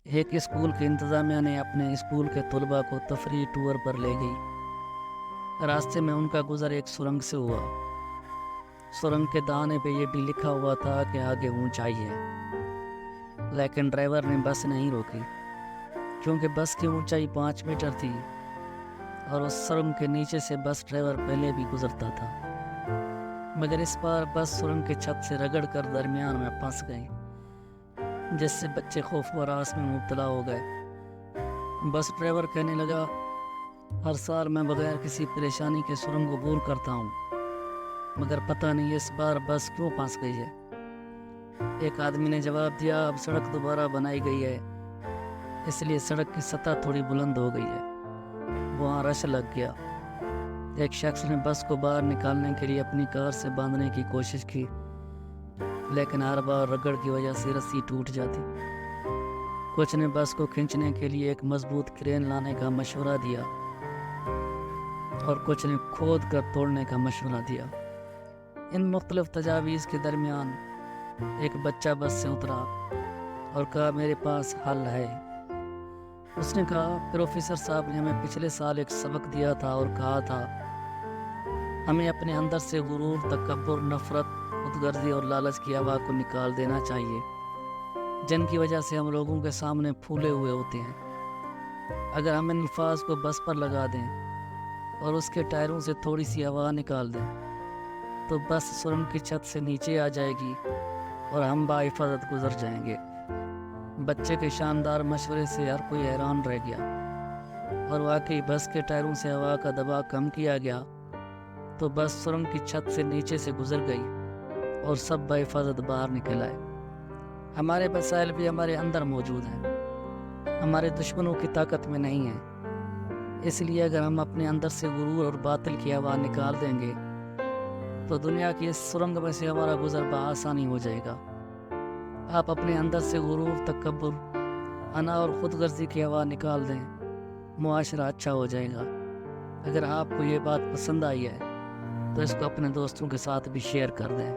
ایک اسکول کی انتظامیہ نے اپنے اسکول کے طلباء کو تفریحی ٹور پر لے گئی۔ راستے میں ان کا گزر ایک سرنگ سے ہوا۔ سرنگ کے دانے پہ یہ بھی لکھا ہوا تھا کہ آگے اونچائی ہے، لیکن ڈرائیور نے بس نہیں روکی کیونکہ بس کی اونچائی 5 میٹر تھی اور اس سرنگ کے نیچے سے بس ڈرائیور پہلے بھی گزرتا تھا، مگر اس بار بس سرنگ کے چھت سے رگڑ کر درمیان میں پھنس گئی، جس سے بچے خوف و ہراس میں مبتلا ہو گئے۔ بس ڈرائیور کہنے لگا، ہر سال میں بغیر کسی پریشانی کے سرنگ عبور کرتا ہوں، مگر پتہ نہیں اس بار بس کیوں پھنس گئی ہے۔ ایک آدمی نے جواب دیا، اب سڑک دوبارہ بنائی گئی ہے، اس لیے سڑک کی سطح تھوڑی بلند ہو گئی ہے۔ وہاں رش لگ گیا۔ ایک شخص نے بس کو باہر نکالنے کے لیے اپنی کار سے باندھنے کی کوشش کی، لیکن ہر بار رگڑ کی وجہ سے رسی ٹوٹ جاتی۔ کچھ نے بس کو کھینچنے کے لیے ایک مضبوط کرین لانے کا مشورہ دیا اور کچھ نے کھود کر توڑنے کا مشورہ دیا۔ ان مختلف تجاویز کے درمیان ایک بچہ بس سے اترا اور کہا، میرے پاس حل ہے۔ اس نے کہا، پروفیسر صاحب نے ہمیں پچھلے سال ایک سبق دیا تھا اور کہا تھا ہمیں اپنے اندر سے غرور، تکبر، نفرت، خود غرضی اور لالچ کی ہوا کو نکال دینا چاہیے، جن کی وجہ سے ہم لوگوں کے سامنے پھولے ہوئے ہوتے ہیں۔ اگر ہم ان الفاظ کو بس پر لگا دیں اور اس کے ٹائروں سے تھوڑی سی ہوا نکال دیں تو بس سرنگ کی چھت سے نیچے آ جائے گی اور ہم باحفاظت گزر جائیں گے۔ بچے کے شاندار مشورے سے ہر کوئی حیران رہ گیا، اور واقعی بس کے ٹائروں سے ہوا کا دباؤ کم کیا گیا تو بس سرنگ کی چھت سے نیچے سے گزر گئی اور سب باحفاظت باہر نکل آئے۔ ہمارے وسائل بھی ہمارے اندر موجود ہیں، ہمارے دشمنوں کی طاقت میں نہیں ہیں۔ اس لیے اگر ہم اپنے اندر سے غرور اور باطل کی ہوا نکال دیں گے تو دنیا کی اس سرنگ میں سے ہمارا گزر بآسانی ہو جائے گا۔ آپ اپنے اندر سے غرور، تکبر، انا اور خود غرضی کی ہوا نکال دیں، معاشرہ اچھا ہو جائے گا۔ اگر آپ کو یہ بات پسند آئی ہے تو اس کو اپنے دوستوں کے ساتھ بھی شیئر کر دیں۔